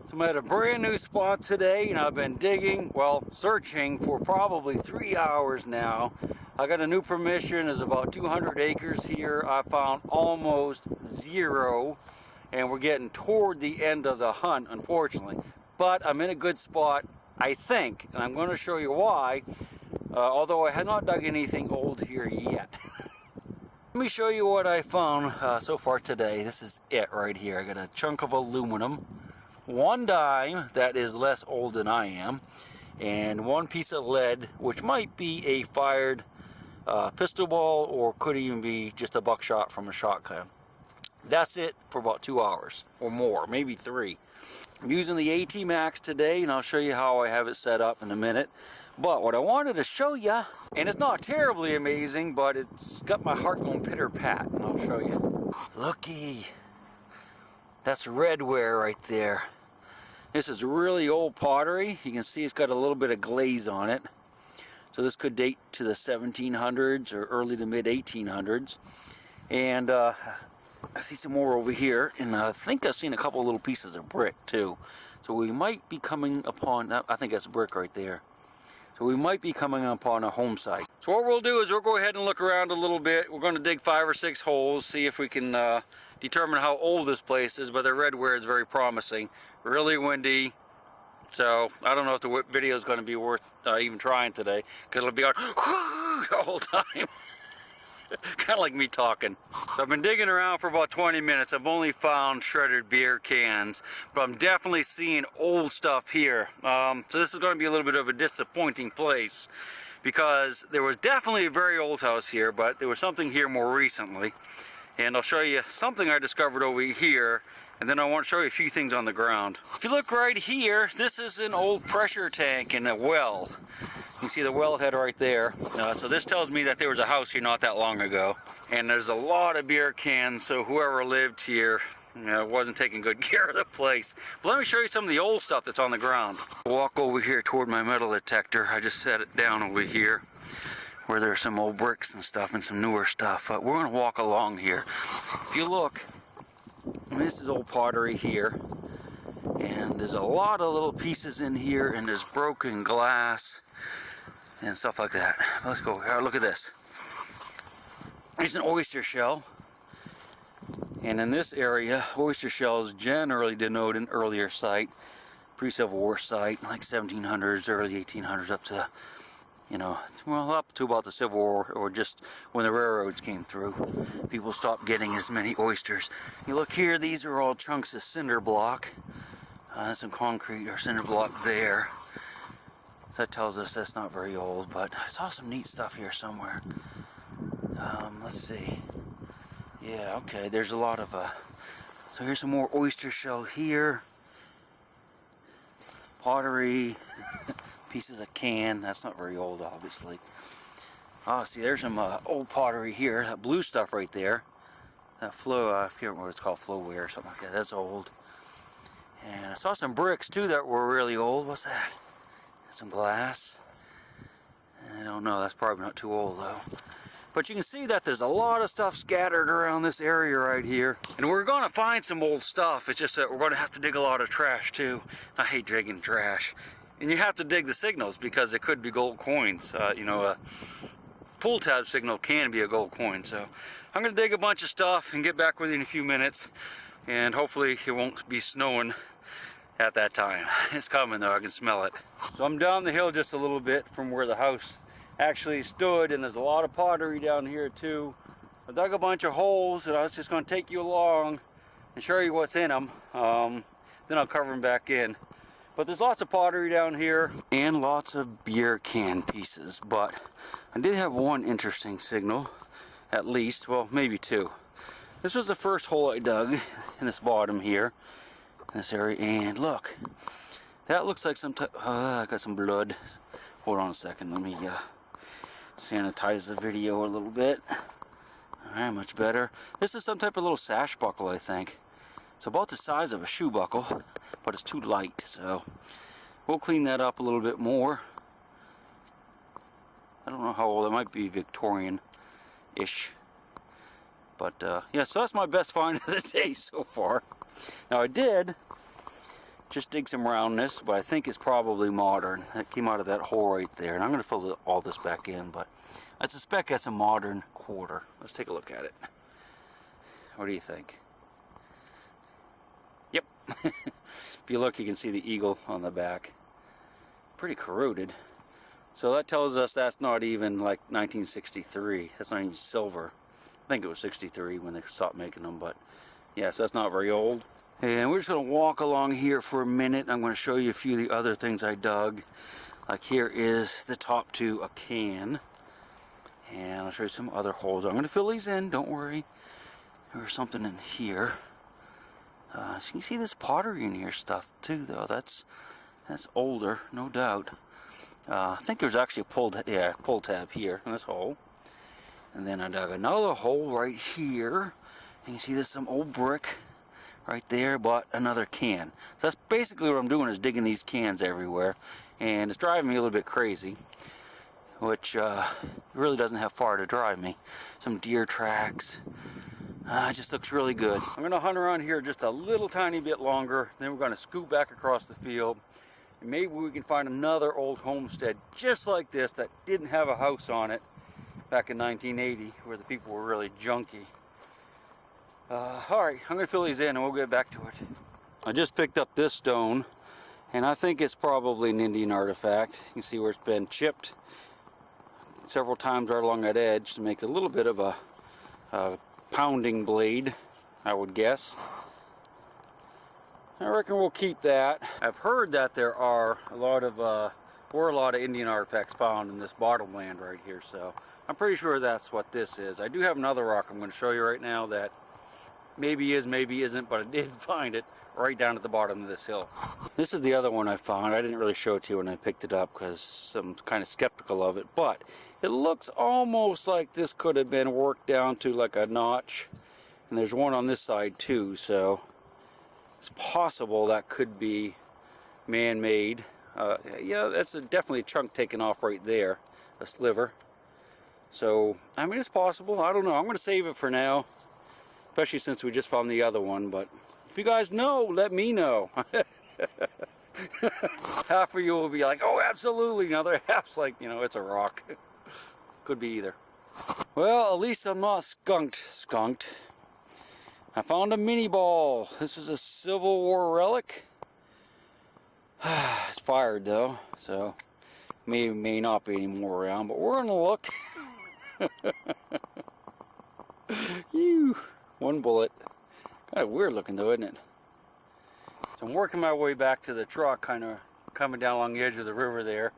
So I'm at a brand new spot today, and I've been digging, well, searching for probably 3 hours now. I got a new permission. There's about 200 acres here. I found almost zero, and we're getting toward the end of the hunt, unfortunately. But I'm in a good spot, I think, and I'm going to show you why, although I have not dug anything old here yet. Let me show you what I found so far today. This is it right here. I got a chunk of aluminum, one dime that is less old than I am, and one piece of lead, which might be a fired pistol ball or could even be just a buckshot from a shotgun. That's it for about 2 hours or more, maybe 3. I'm using the AT Max today, and I'll show you how I have it set up in a minute. But what I wanted to show you, and it's not terribly amazing, but it's got my heart going pitter-pat, and I'll show you. Looky, that's redware right there. This is really old pottery. You can see it's got a little bit of glaze on it. So this could date to the 1700s or early to mid 1800s. And I see some more over here, and I think I've seen a couple little pieces of brick too. So we might be coming upon, I think that's brick right there. So we might be coming upon a home site. So what we'll do is we'll go ahead and look around a little bit. We're going to dig 5 or 6 holes, see if we can determine how old this place is, but the redware is very promising. Really windy, so I don't know if the video is going to be worth even trying today, because it'll be on the whole time. Kind of like me talking. So I've been digging around for about 20 minutes. I've only found shredded beer cans, but I'm definitely seeing old stuff here. So this is going to be a little bit of a disappointing place, because there was definitely a very old house here, but there was something here more recently. And I'll show you something I discovered over here, and then I want to show you a few things on the ground. If you look right here, this is an old pressure tank in a well. You can see the wellhead right there. So this tells me that there was a house here not that long ago. And there's a lot of beer cans, so whoever lived here, wasn't taking good care of the place. But let me show you some of the old stuff that's on the ground. Walk over here toward my metal detector. I just set it down over here, where there's some old bricks and stuff and some newer stuff. But we're going to walk along here. If you look, this is old pottery here, and there's a lot of little pieces in here, and there's broken glass and stuff like that. Let's go. Look at this. It's an oyster shell, and in this area, oyster shells generally denote an earlier site, pre-Civil War site, like 1700s, early 1800s, up to, well, up to about the Civil War, or just when the railroads came through. People stopped getting as many oysters. You look here, these are all chunks of cinder block. That's some concrete or cinder block there. So that tells us that's not very old, but I saw some neat stuff here somewhere. Let's see. Yeah, okay, there's a lot of, so here's some more oyster shell here. Pottery. Pieces of can. That's not very old, obviously. Oh, see, there's some old pottery here. That blue stuff right there. That flow, I can't remember what it's called, flowware or something like that. That's old. And I saw some bricks too that were really old. What's that? Some glass. I don't know. That's probably not too old though. But you can see that there's a lot of stuff scattered around this area right here. And we're going to find some old stuff. It's just that we're going to have to dig a lot of trash too. I hate digging trash. And you have to dig the signals, because it could be gold coins. A pull tab signal can be a gold coin. So I'm going to dig a bunch of stuff and get back with you in a few minutes. And hopefully it won't be snowing at that time. It's coming though, I can smell it. So I'm down the hill just a little bit from where the house actually stood, and there's a lot of pottery down here too. I dug a bunch of holes, and I was just going to take you along and show you what's in them. Then I'll cover them back in. But there's lots of pottery down here, and lots of beer can pieces. But I did have one interesting signal, at least, well, maybe 2. This was the first hole I dug in this bottom here, in this area, and look, that looks like some type, I got some blood. Hold on a second, let me sanitize the video a little bit. Alright, much better. This is some type of little sash buckle, I think. It's about the size of a shoe buckle, but it's too light, so we'll clean that up a little bit more. I don't know how old it might be, Victorian-ish. But yeah, so that's my best find of the day so far. Now I did just dig some roundness, but I think it's probably modern. That came out of that hole right there, and I'm going to fill all this back in, but I suspect that's a modern quarter. Let's take a look at it. What do you think? Yep. If you look, you can see the eagle on the back. Pretty corroded. So that tells us that's not even like 1963. That's not even silver. I think it was 63 when they stopped making them, but yes, that's not very old. And we're just going to walk along here for a minute. I'm going to show you a few of the other things I dug. Like here is the top to a can. And I'll show you some other holes. I'm going to fill these in, don't worry. There's something in here. So you can see this pottery in here stuff too, though. That's older, no doubt. I think there's actually a pull tab here in this hole. And then I dug another hole right here. And you see there's some old brick right there, but another can. So that's basically what I'm doing, is digging these cans everywhere. And it's driving me a little bit crazy, which really doesn't have far to drive me. Some deer tracks. It just looks really good. I'm going to hunt around here just a little tiny bit longer. Then we're going to scoot back across the field. And maybe we can find another old homestead just like this that didn't have a house on it back in 1980, where the people were really junky. Alright, I'm going to fill these in and we'll get back to it. I just picked up this stone, and I think it's probably an Indian artifact. You can see where it's been chipped several times right along that edge to make a little bit of a pounding blade, I would guess. I reckon we'll keep that. I've heard that there are a lot of Indian artifacts found in this bottomland right here, so I'm pretty sure that's what this is. I do have another rock I'm going to show you right now that maybe is, maybe isn't, but I did find it right down at the bottom of this hill. This is the other one I found. I didn't really show it to you when I picked it up because I'm kind of skeptical of it, but it looks almost like this could have been worked down to like a notch, and there's one on this side too, so it's possible that could be man-made. Yeah, that's definitely a chunk taken off right there, a sliver. So, I mean, it's possible. I don't know. I'm going to save it for now, especially since we just found the other one, but if you guys know, let me know. Half of you will be like, oh, absolutely. The other half's like, you know, it's a rock. Could be either. Well, at least I'm not skunked. I found a mini ball. This is a Civil War relic. It's fired though, so may not be any more around, but we're gonna look. One bullet. Kind of weird looking though, isn't it? So I'm working my way back to the truck, kind of coming down along the edge of the river there,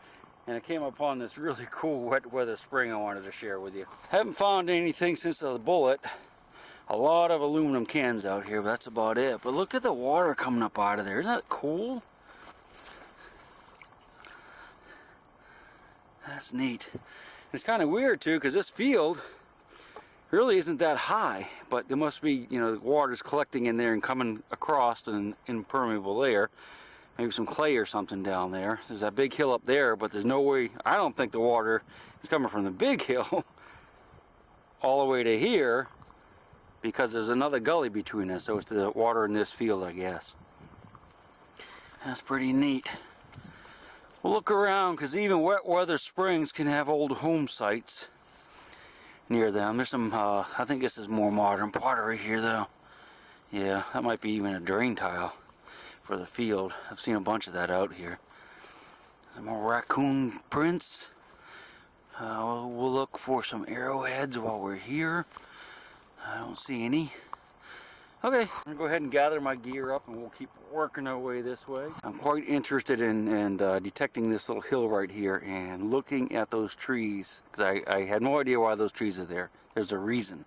and I came upon this really cool wet weather spring I wanted to share with you. Haven't found anything since the bullet. A lot of aluminum cans out here, but that's about it. But look at the water coming up out of there. Isn't that cool? That's neat. It's kind of weird too, because this field really isn't that high, but there must be, you know, the water's collecting in there and coming across an impermeable layer. Maybe some clay or something down there. There's that big hill up there, but there's no way, I don't think the water is coming from the big hill all the way to here, because there's another gully between us, so it's the water in this field, I guess. That's pretty neat. We'll look around, because even wet weather springs can have old home sites near them. There's some, I think this is more modern pottery here though. Yeah, that might be even a drain tile for the field. I've seen a bunch of that out here. Some more raccoon prints. We'll look for some arrowheads while we're here. I don't see any. Okay, I'm going to go ahead and gather my gear up and we'll keep working our way this way. I'm quite interested in detecting this little hill right here and looking at those trees, because I had no idea why those trees are there. There's a reason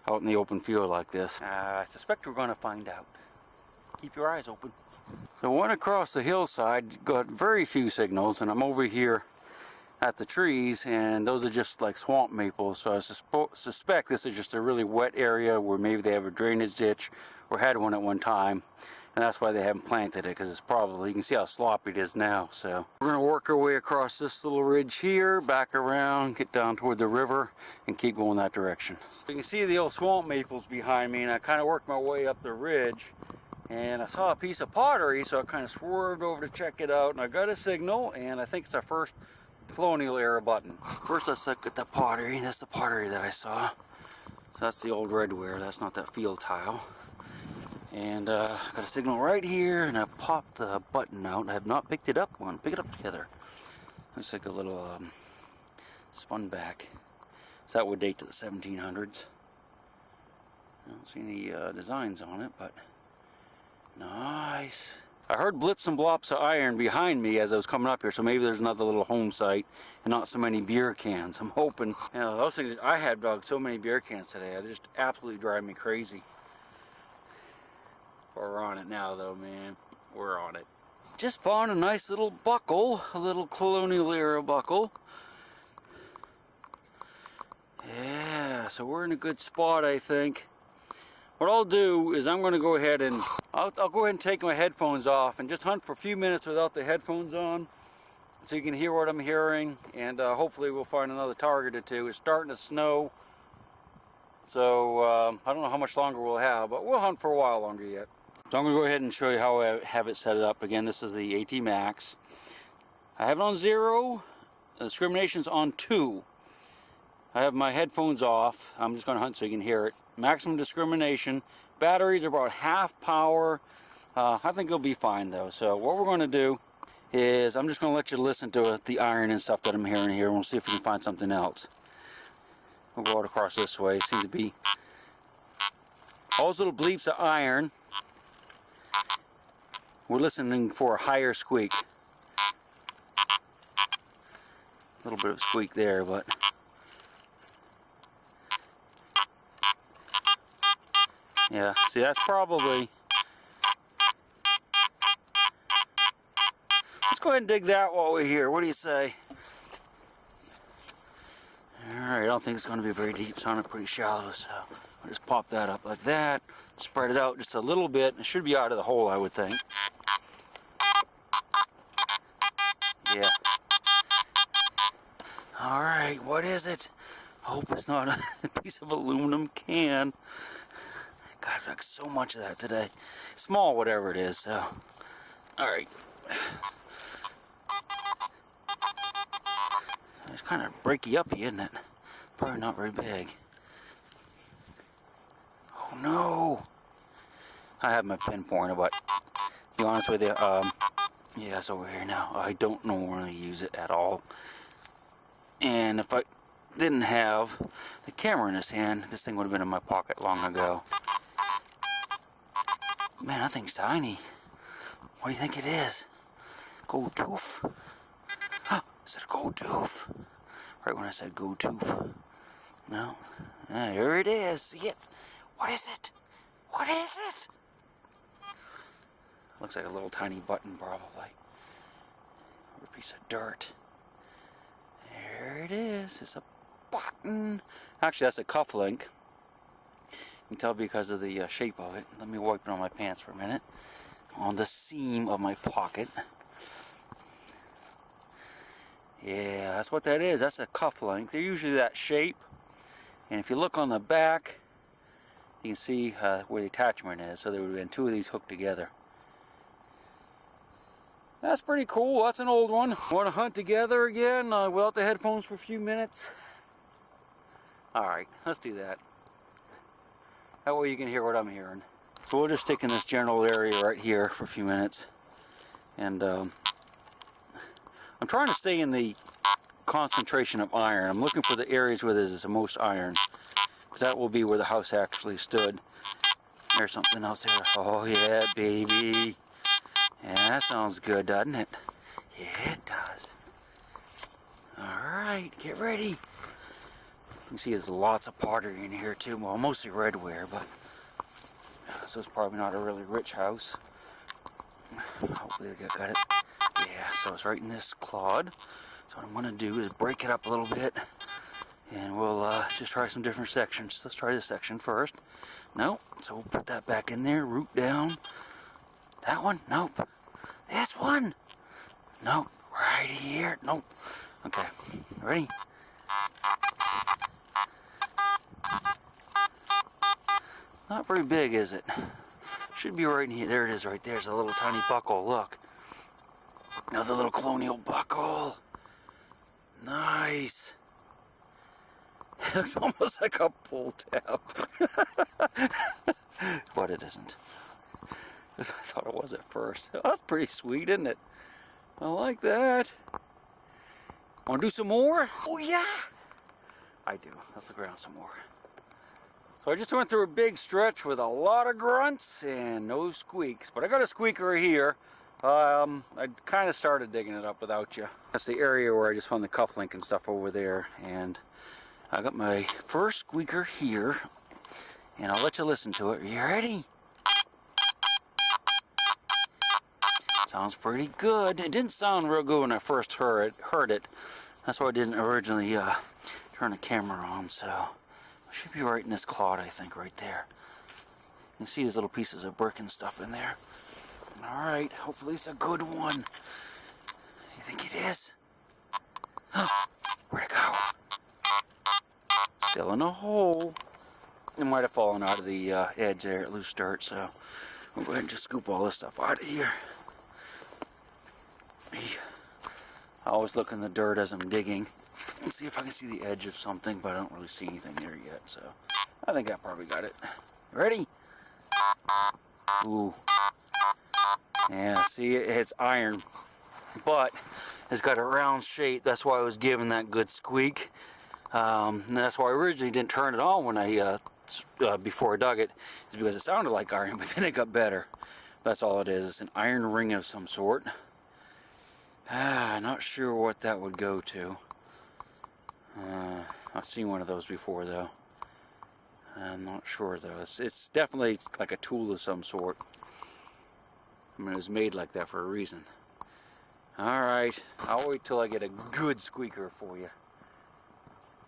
out in the open field like this. I suspect we're going to find out. Keep your eyes open. So I went across the hillside, got very few signals, and I'm over here at the trees, and those are just like swamp maples, so I suspect this is just a really wet area where maybe they have a drainage ditch or had one at one time, and that's why they haven't planted it, because it's probably, you can see how sloppy it is now. So we're going to work our way across this little ridge here, back around, get down toward the river, and keep going that direction. You can see the old swamp maples behind me, and I kind of worked my way up the ridge, And I saw a piece of pottery, so I kind of swerved over to check it out, and I got a signal, and I think it's our first Colonial era button. First, let's look at the pottery. That's the pottery that I saw. So that's the old redware. That's not that field tile. And got a signal right here, and I popped the button out. I have not picked it up. I want to pick it up together. Looks like a little spun back. So that would date to the 1700s. I don't see any designs on it, but nice. I heard blips and blops of iron behind me as I was coming up here, so maybe there's another little home site and not so many beer cans. I'm hoping. You know, those things, I had dug so many beer cans today. They just absolutely drive me crazy. We're on it now, though, man. We're on it. Just found a nice little buckle, a little Colonial era buckle. Yeah, so we're in a good spot, I think. What I'll do is I'm going to go ahead and I'll go ahead and take my headphones off and just hunt for a few minutes without the headphones on, so you can hear what I'm hearing, and hopefully we'll find another target or two. It's starting to snow, so I don't know how much longer we'll have, but we'll hunt for a while longer yet. So I'm going to go ahead and show you how I have it set up. Again, this is the AT Max. I have it on 0. The discrimination's on 2. I have my headphones off. I'm just going to hunt so you can hear it. Maximum discrimination. Batteries are about half power. I think it'll be fine though. So what we're going to do is I'm just going to let you listen to the iron and stuff that I'm hearing here, and we'll see if we can find something else. We'll go out across this way. It seems to be all those little bleeps of iron. We're listening for a higher squeak. A little bit of squeak there, but yeah, see, that's probably... Let's go ahead and dig that while we're here. What do you say? Alright, I don't think it's going to be very deep, so I'm pretty shallow, so I'll just pop that up like that. Spread it out just a little bit. It should be out of the hole, I would think. Yeah. Alright, what is it? I hope it's not a piece of aluminum can. God, I've got so much of that today. Small, whatever it is, so. Alright. It's kind of breaky-uppy, isn't it? Probably not very big. Oh no! I have my pinpointer, but to be honest with you, yeah, it's over here now. I don't normally use it at all. And if I didn't have the camera in his hand, this thing would have been in my pocket long ago. Man, that thing's tiny. What do you think it is? Gold tooth? Huh, is it a gold tooth? Right when I said gold tooth. No. Ah, here it is. See it? What is it? What is it? Looks like a little tiny button, probably. Or a piece of dirt. There it is. It's a button. Actually, that's a cufflink. You can tell because of the shape of it. Let me wipe it on my pants for a minute. On the seam of my pocket. Yeah, that's what that is. That's a cufflink. They're usually that shape. And if you look on the back, you can see where the attachment is. So there would have been 2 of these hooked together. That's pretty cool. That's an old one. Want to hunt together again without the headphones for a few minutes? Alright, let's do that. That way you can hear what I'm hearing. So we'll just stick in this general area right here for a few minutes. And I'm trying to stay in the concentration of iron. I'm looking for the areas where there's the most iron, because that will be where the house actually stood. There's something else there. Oh yeah, baby. Yeah, that sounds good, doesn't it? Yeah, it does. Alright, get ready. You can see there's lots of pottery in here too. Well, mostly redware, but so it's probably not a really rich house. Hopefully I got it. Yeah, so it's right in this clod. So what I'm going to do is break it up a little bit, and we'll just try some different sections. Let's try this section first. Nope. So we'll put that back in there, root down. That one? Nope. This one? Nope. Right here? Nope. Okay. Ready? Not very big, is it? Should be right in here. There it is right there. There's a little tiny buckle. Look. There's a little Colonial buckle. Nice. It looks almost like a pull tab. But it isn't. I thought it was at first. Oh, that's pretty sweet, isn't it? I like that. Want to do some more? Oh yeah! I do. Let's look around some more. So I just went through a big stretch with a lot of grunts and no squeaks. But I got a squeaker here. I kind of started digging it up without you. That's the area where I just found the cufflink and stuff over there. And I got my first squeaker here. And I'll let you listen to it. Are you ready? Sounds pretty good. It didn't sound real good when I first heard it. That's why I didn't originally turn the camera on. So it should be right in this clod, I think, right there. You can see these little pieces of brick and stuff in there. Alright, hopefully it's a good one. You think it is? Where'd it go? Still in a hole. It might have fallen out of the edge there at loose dirt, so we'll go ahead and just scoop all this stuff out of here. I always look in the dirt as I'm digging and see if I can see the edge of something, but I don't really see anything there yet, so I think I probably got it. Ready? Ooh. Yeah, see, it's iron, but it's got a round shape. That's why I was giving that good squeak. And that's why I originally didn't turn it on when I before I dug it, is because it sounded like iron, but then it got better. That's all it is. It's an iron ring of some sort. Not sure what that would go to. I've seen one of those before, though. I'm not sure, though. It's definitely like a tool of some sort. I mean, it was made like that for a reason. Alright, I'll wait till I get a good squeaker for you.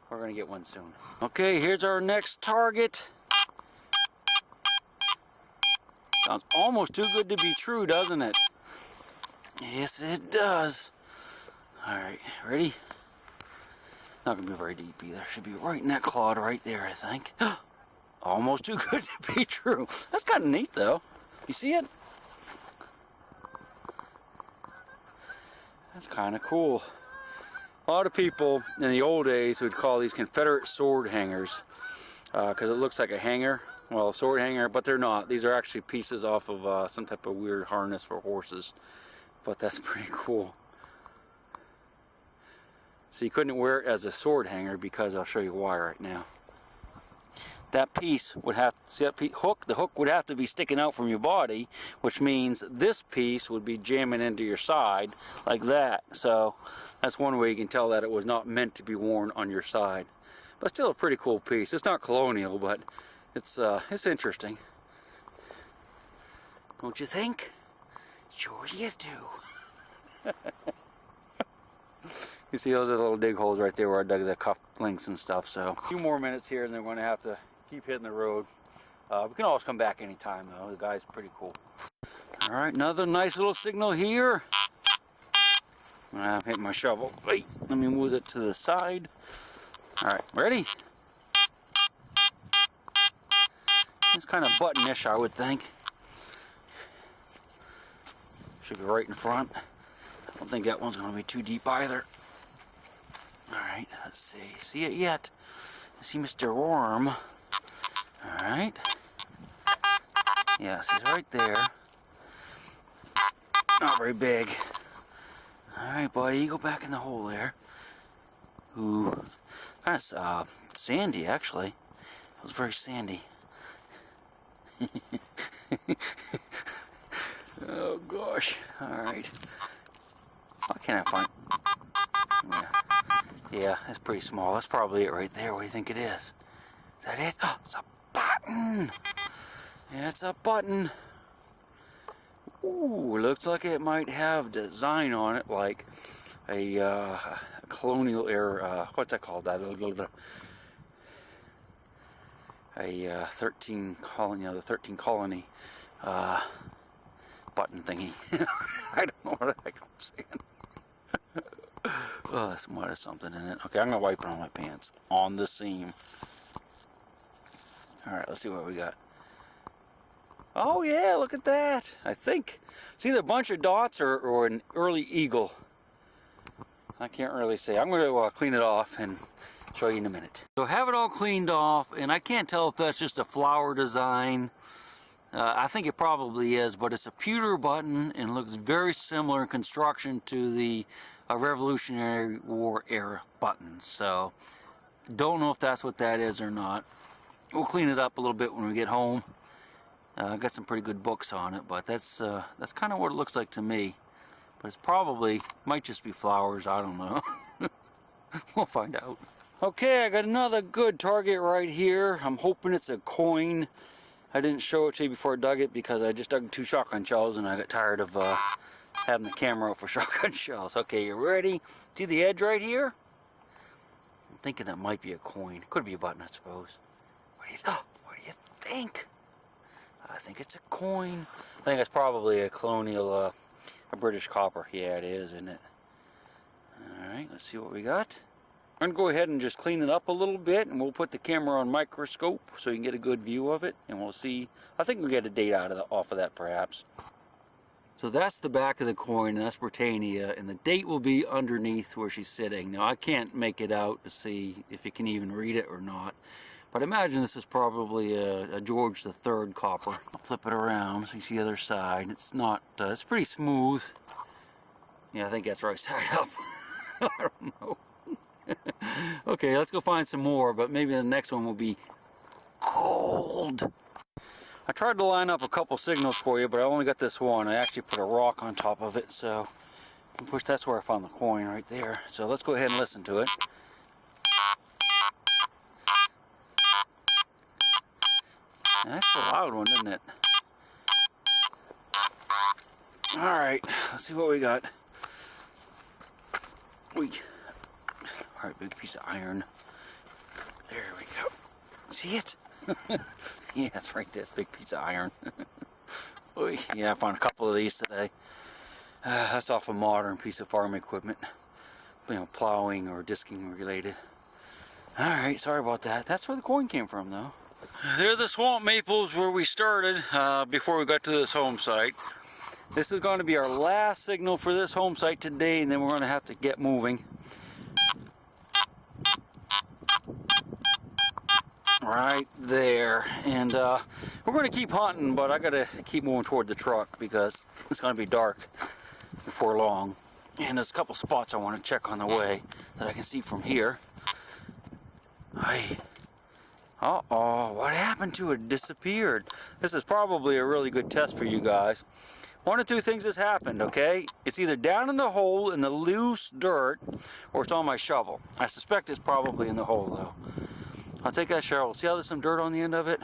We're going to get one soon. Okay, here's our next target. Sounds almost too good to be true, doesn't it? Yes, it does. Alright, ready? Not going to be very deep either. Should be right in that clod right there, I think. Almost too good to be true. That's kind of neat, though. You see it? That's kind of cool. A lot of people in the old days would call these Confederate sword hangers because it looks like a hanger. Well, a sword hanger, but they're not. These are actually pieces off of some type of weird harness for horses. But that's pretty cool. So you couldn't wear it as a sword hanger because I'll show you why right now. That piece would have, see that hook? The hook would have to be sticking out from your body, which means this piece would be jamming into your side like that. So that's one way you can tell that it was not meant to be worn on your side. But still a pretty cool piece. It's not Colonial, but it's interesting. Don't you think? Sure you do. You see those are the little dig holes right there where I dug the cuff links and stuff. So a few more minutes here and then we're going to have to keep hitting the road. We can always come back anytime though. The guy's pretty cool. Alright, another nice little signal here. I'm hitting my shovel. Wait, let me move it to the side. Alright, ready? It's kind of button-ish, I would think. Should be right in front. I don't think that one's going to be too deep either. Alright, let's see. See it yet? I see Mr. Worm. Alright. Yes, he's right there. Not very big. Alright, buddy, you go back in the hole there. Ooh. Kind of sandy, actually. It was very sandy. Oh, gosh. Alright. Why can't I find... Yeah, that's pretty small. That's probably it right there. What do you think it is? Is that it? Oh, it's a button! Yeah, it's a button. Ooh, looks like it might have design on it like a Colonial era, what's that called? A 13 colony, the 13 colony button thingy. I don't know what the heck I'm saying. Oh, this might have something in it. Okay, I'm gonna wipe it on my pants on the seam. All right, let's see what we got. Oh yeah, look at that. I think it's either a bunch of dots or an early eagle. I can't really say. I'm going to clean it off and show you in a minute. So I have it all cleaned off, and I can't tell if that's just a flower design. I think it probably is, but it's a pewter button and looks very similar in construction to the Revolutionary War era buttons. So don't know if that's what that is or not. We'll clean it up a little bit when we get home. I got some pretty good books on it, but that's kind of what it looks like to me. But it's probably, might just be flowers, I don't know. We'll find out. Okay, I got another good target right here. I'm hoping it's a coin. I didn't show it to you before I dug it because I just dug 2 shotgun shells and I got tired of having the camera out for shotgun shells. Okay, you ready? See the edge right here? I'm thinking that might be a coin. Could be a button, I suppose. What do you think? I think it's a coin. I think it's probably a Colonial, a British copper. Yeah, it is, isn't it? Alright, let's see what we got. I'm going to go ahead and just clean it up a little bit, and we'll put the camera on microscope so you can get a good view of it, and we'll see. I think we'll get a date off of that, perhaps. So that's the back of the coin, and that's Britannia, and the date will be underneath where she's sitting. Now, I can't make it out to see if you can even read it or not, but I imagine this is probably a George III copper. I'll flip it around so you see the other side. It's not, it's pretty smooth. Yeah, I think that's right side up. I don't know. Okay, let's go find some more, but maybe the next one will be gold. I tried to line up a couple signals for you, but I only got this one. I actually put a rock on top of it, so that's where I found the coin right there. So let's go ahead and listen to it. That's a loud one, isn't it? Alright, let's see what we got. Alright, big piece of iron. There we go. See it? Yeah, it's right there, big piece of iron. Yeah, I found a couple of these today. That's off a modern piece of farm equipment. You know, plowing or disking related. Alright, sorry about that. That's where the coin came from, though. There are the swamp maples where we started before we got to this home site. This is going to be our last signal for this home site today, and then we're going to have to get moving. Right there. And we're going to keep hunting, but I got to keep moving toward the truck because it's going to be dark before long. And there's a couple spots I want to check on the way that I can see from here. Uh-oh, what happened to it? Disappeared. This is probably a really good test for you guys. One of 2 things has happened, okay? It's either down in the hole in the loose dirt, or it's on my shovel. I suspect it's probably in the hole, though. I'll take that shovel. See how there's some dirt on the end of it?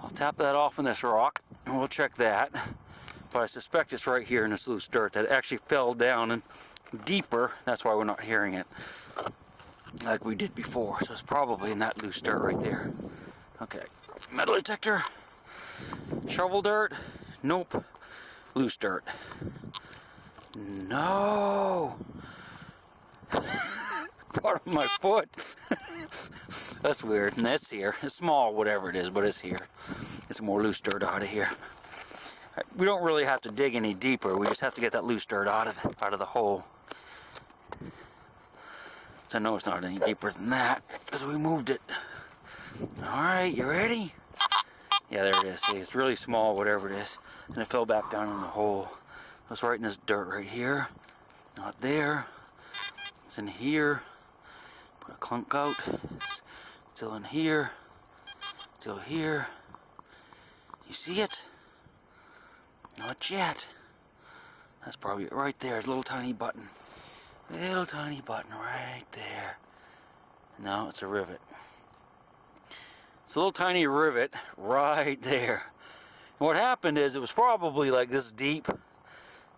I'll tap that off in this rock, and we'll check that. But I suspect it's right here in this loose dirt that actually fell down and deeper. That's why we're not hearing it like we did before. So it's probably in that loose dirt right there. Okay, metal detector. Shovel dirt. Nope. Loose dirt. No. Part of my foot. That's weird. And that's here. It's small, whatever it is, but it's here. It's more loose dirt out of here. We don't really have to dig any deeper. We just have to get that loose dirt out of the hole. So I know it's not any deeper than that because we moved it. Alright, you ready? Yeah, there it is. See, it's really small, whatever it is. And it fell back down in the hole. It's right in this dirt right here. Not there. It's in here. Put a clunk out. It's still in here. Still here. You see it? Not yet. That's probably it right there. It's a little tiny button. Little tiny button right there. No, it's a rivet. It's a little tiny rivet right there. And what happened is it was probably like this deep,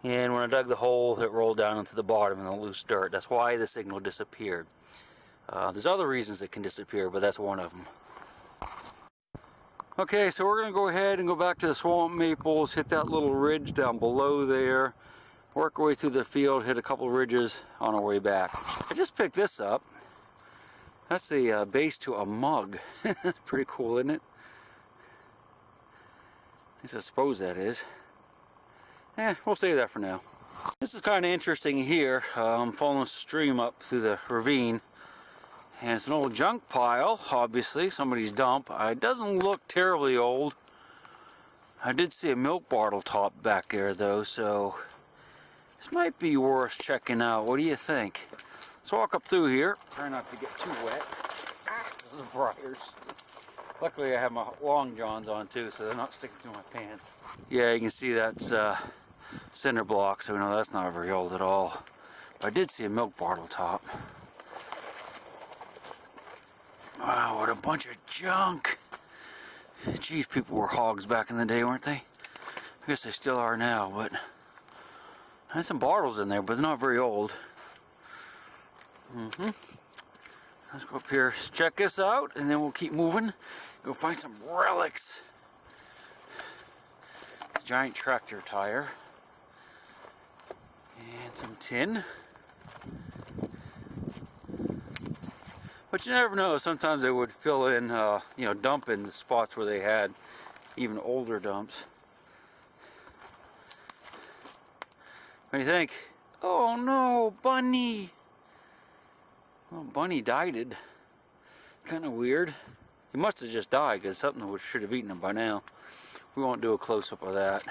and when I dug the hole it rolled down into the bottom in the loose dirt. That's why the signal disappeared. There's other reasons it can disappear, but that's one of them. Okay, so we're going to go ahead and go back to the swamp maples, hit that little ridge down below there, work our way through the field, hit a couple ridges on our way back. I just picked this up. That's the base to a mug. Pretty cool, isn't it? least I suppose that is. We'll save that for now. This is kind of interesting here. I'm following a stream up through the ravine. And it's an old junk pile, obviously, somebody's dump. It doesn't look terribly old. I did see a milk bottle top back there though, so this might be worth checking out. What do you think? Let's walk up through here. Try not to get too wet. Those are briars. Luckily I have my long johns on too, so they're not sticking through my pants. Yeah, you can see that's cinder block, so we know that's not very old at all. But I did see a milk bottle top. Wow, what a bunch of junk. Geez, people were hogs back in the day, weren't they? I guess they still are now, but there's some bottles in there, but they're not very old. Let's go up here, check this out, and then we'll keep moving. Go find some relics. A giant tractor tire. And some tin. But you never know, sometimes they would fill in, you know, dump in the spots where they had even older dumps. What do you think? Oh no, bunny! Well, bunny died. Kind of weird. He must have just died because something should have eaten him by now. We won't do a close-up of that.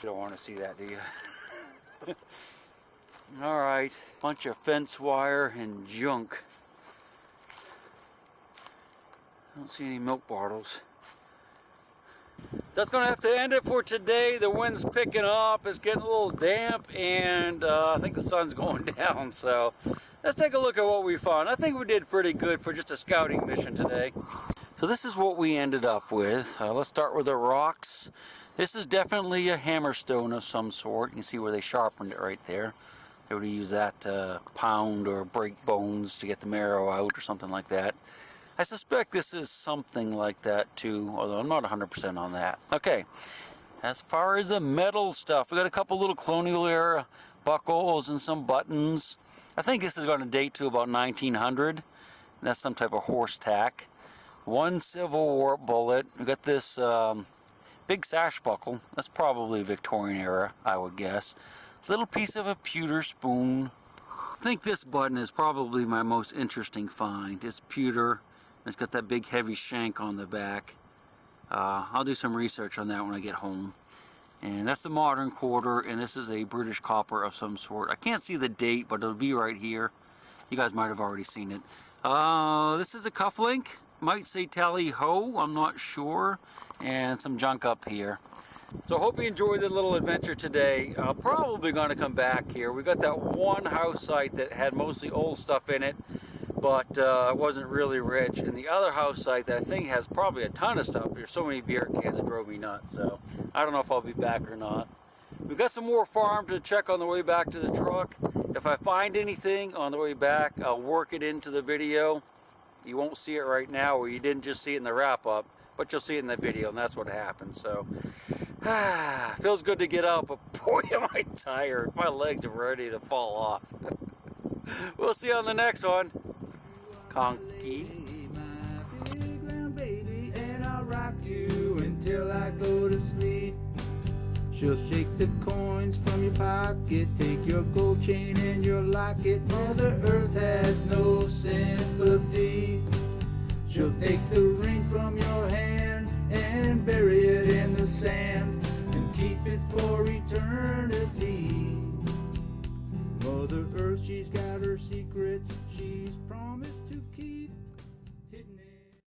You don't want to see that, do you? Alright, bunch of fence wire and junk. I don't see any milk bottles. That's going to have to end it for today. The wind's picking up, it's getting a little damp, and I think the sun's going down. So let's take a look at what we found. I think we did pretty good for just a scouting mission today. So this is what we ended up with. Let's start with the rocks. This is definitely a hammerstone of some sort. You can see where they sharpened it right there. They would use that to pound or break bones to get the marrow out or something like that. I suspect this is something like that too, although I'm not 100% on that. Okay, as far as the metal stuff, we got a couple little Colonial era buckles and some buttons. I think this is going to date to about 1900. That's some type of horse tack. One Civil War bullet. We got this big sash buckle. That's probably Victorian era, I would guess. Little piece of a pewter spoon. I think this button is probably my most interesting find. It's pewter. It's got that big heavy shank on the back. I'll do some research on that when I get home. And that's the modern quarter, and this is a British copper of some sort. I can't see the date, but it'll be right here. You guys might have already seen it. This is a cufflink. Might say tally ho, I'm not sure. And some junk up here. So I hope you enjoyed the little adventure today. I'm probably going to come back here. We got that one house site that had mostly old stuff in it, but it wasn't really rich. And the other house site that I think has probably a ton of stuff. There's so many beer cans that drove me nuts. So I don't know if I'll be back or not. We've got some more farm to check on the way back to the truck. If I find anything on the way back, I'll work it into the video. You won't see it right now, or you didn't just see it in the wrap-up, but you'll see it in the video, and that's what happened. So, feels good to get up, but boy, am I tired. My legs are ready to fall off. We'll see you on the next one. Conky. Until I go to sleep. She'll shake the coins from your pocket, take your gold chain and your locket. Mother Earth has no sympathy. She'll take the ring from your hand and bury it in the sand and keep it for eternity. Mother Earth, she's got her secrets, she's promised.